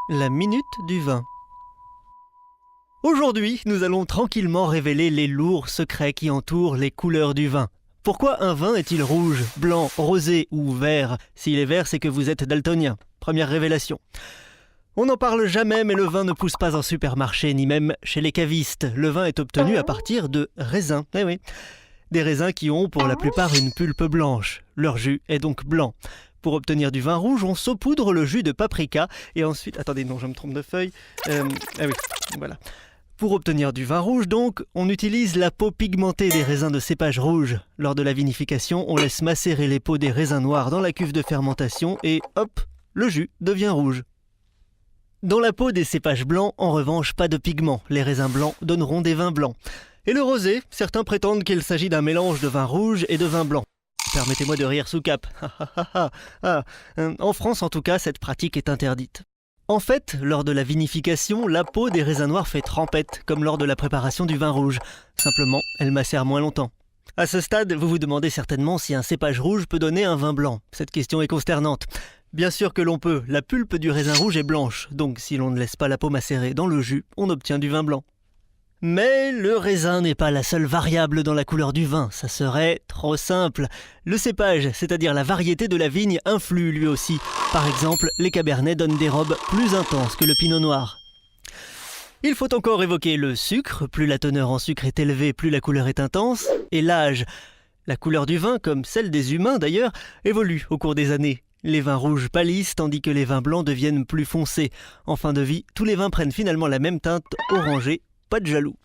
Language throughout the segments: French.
La minute du vin. Aujourd'hui, nous allons tranquillement révéler les lourds secrets qui entourent les couleurs du vin. Pourquoi un vin est-il rouge, blanc, rosé ou vert? S'il est vert, c'est que vous êtes daltonien. Première révélation. On n'en parle jamais, mais le vin ne pousse pas en supermarché, ni même chez les cavistes. Le vin est obtenu à partir de raisins. Eh oui. Des raisins qui ont pour la plupart une pulpe blanche. Leur jus est donc blanc. Pour obtenir du vin rouge, on saupoudre le jus de paprika et ensuite... Attendez, non, je me trompe de feuille. Ah oui, voilà. Pour obtenir du vin rouge, donc, on utilise la peau pigmentée des raisins de cépage rouge. Lors de la vinification, on laisse macérer les peaux des raisins noirs dans la cuve de fermentation et hop, le jus devient rouge. Dans la peau des cépages blancs, en revanche, pas de pigment. Les raisins blancs donneront des vins blancs. Et le rosé, certains prétendent qu'il s'agit d'un mélange de vin rouge et de vin blanc. Permettez-moi de rire sous cap. En France, en tout cas, cette pratique est interdite. En fait, lors de la vinification, la peau des raisins noirs fait trempette, comme lors de la préparation du vin rouge. Simplement, elle macère moins longtemps. À ce stade, vous vous demandez certainement si un cépage rouge peut donner un vin blanc. Cette question est consternante. Bien sûr que l'on peut, la pulpe du raisin rouge est blanche, donc si l'on ne laisse pas la peau macérer dans le jus, on obtient du vin blanc. Mais le raisin n'est pas la seule variable dans la couleur du vin, ça serait trop simple. Le cépage, c'est-à-dire la variété de la vigne, influe lui aussi. Par exemple, les cabernets donnent des robes plus intenses que le pinot noir. Il faut encore évoquer le sucre, plus la teneur en sucre est élevée, plus la couleur est intense, et l'âge. La couleur du vin, comme celle des humains d'ailleurs, évolue au cours des années. Les vins rouges pâlissent tandis que les vins blancs deviennent plus foncés. En fin de vie, tous les vins prennent finalement la même teinte orangée. Pas de jaloux.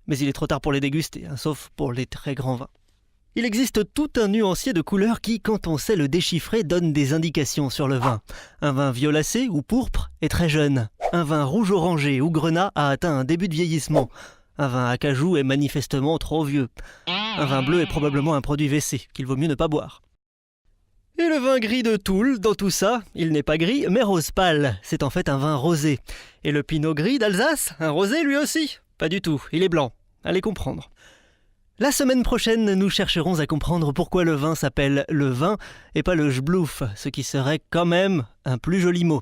Mais il est trop tard pour les déguster, sauf pour les très grands vins. Il existe tout un nuancier de couleurs qui, quand on sait le déchiffrer, donne des indications sur le vin. Un vin violacé ou pourpre est très jeune. Un vin rouge-orangé ou grenat a atteint un début de vieillissement. Un vin à cajou est manifestement trop vieux. Un vin bleu est probablement un produit WC qu'il vaut mieux ne pas boire. Et le vin gris de Toul, dans tout ça, il n'est pas gris, mais rose pâle. C'est en fait un vin rosé. Et le pinot gris d'Alsace, un rosé lui aussi? Pas du tout, il est blanc. Allez comprendre. La semaine prochaine, nous chercherons à comprendre pourquoi le vin s'appelle le vin et pas le jblouf, ce qui serait quand même un plus joli mot.